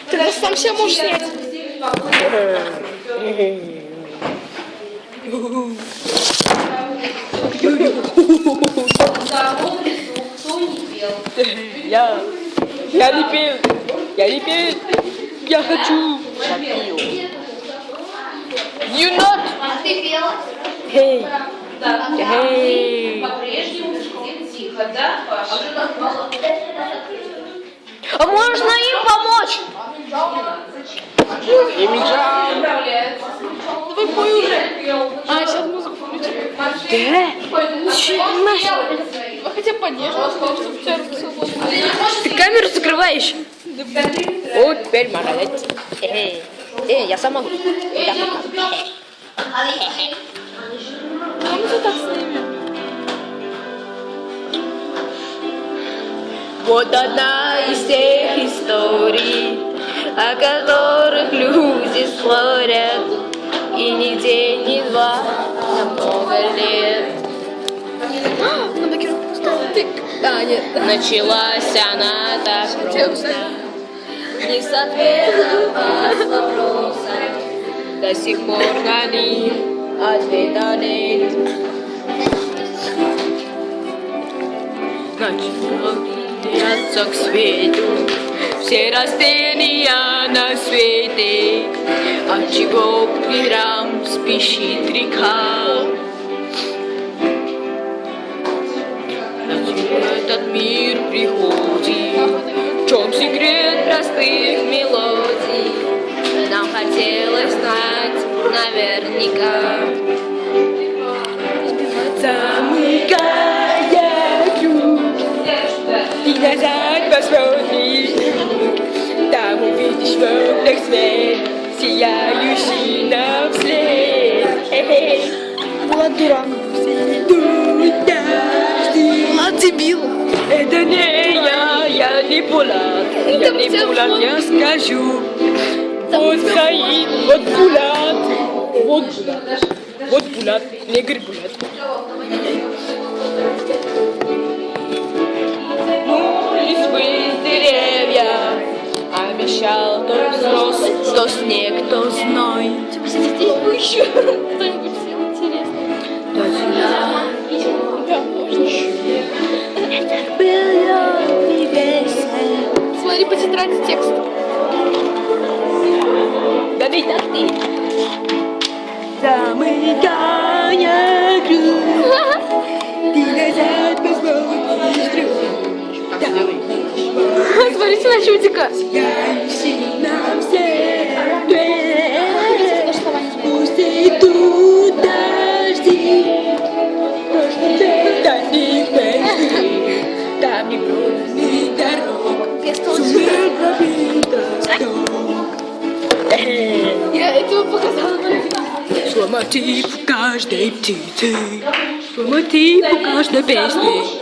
Ты нас сам себя можешь снять. Я не пел. Я хочу. You not. Ты пела? Hey. По-прежнему сидит тихо, да, Паша? А можно им помочь? Имиджан. Давай пой уже. Сейчас музыку включим. Давай хотя бы поддерживать, чтобы у тебя руки свободны. Ты камеру закрываешь? Вот теперь молодец. Я сама. А мы что так снимем? Вот одна из тех историй, о которых люди спорят, и ни день, ни два, на много лет. На блокировку поставила. А, нет. Началась она так просто, не с ответом вопроса, до сих пор на них ответа нет. Начала меняться к свету все растения на свете, отчего к мирам спешит река. Зачем этот мир приходит? В чем секрет простых мелодий? Нам хотелось знать наверняка. Замыкая круг, и назад посмотри, там увидишь в окнах свет, сияющий нам вслед. Влад дурак. Идут дожди. Влад дебил. Это не я не Булат, я не Булат, я скажу. Вот Саид, вот Булат, вот Булат, негр Булат. Листвы с деревья, обещал то взрос, то снег, то зной. Типа сидите еще. Кто-нибудь всем интересно. То сюда Да, можно. было небеса. Смотри по тетради текст. Да ведь так ты. Замыкая круг, ты назад посмотришь. Смотрите на чудика. Сияющий нам свет. Пусть идут дожди, там не пойти, там не пройти дорог, сумеет пробиться сток. Я этого показала на видео. Сломатив каждой птицы, сломатив каждой песни.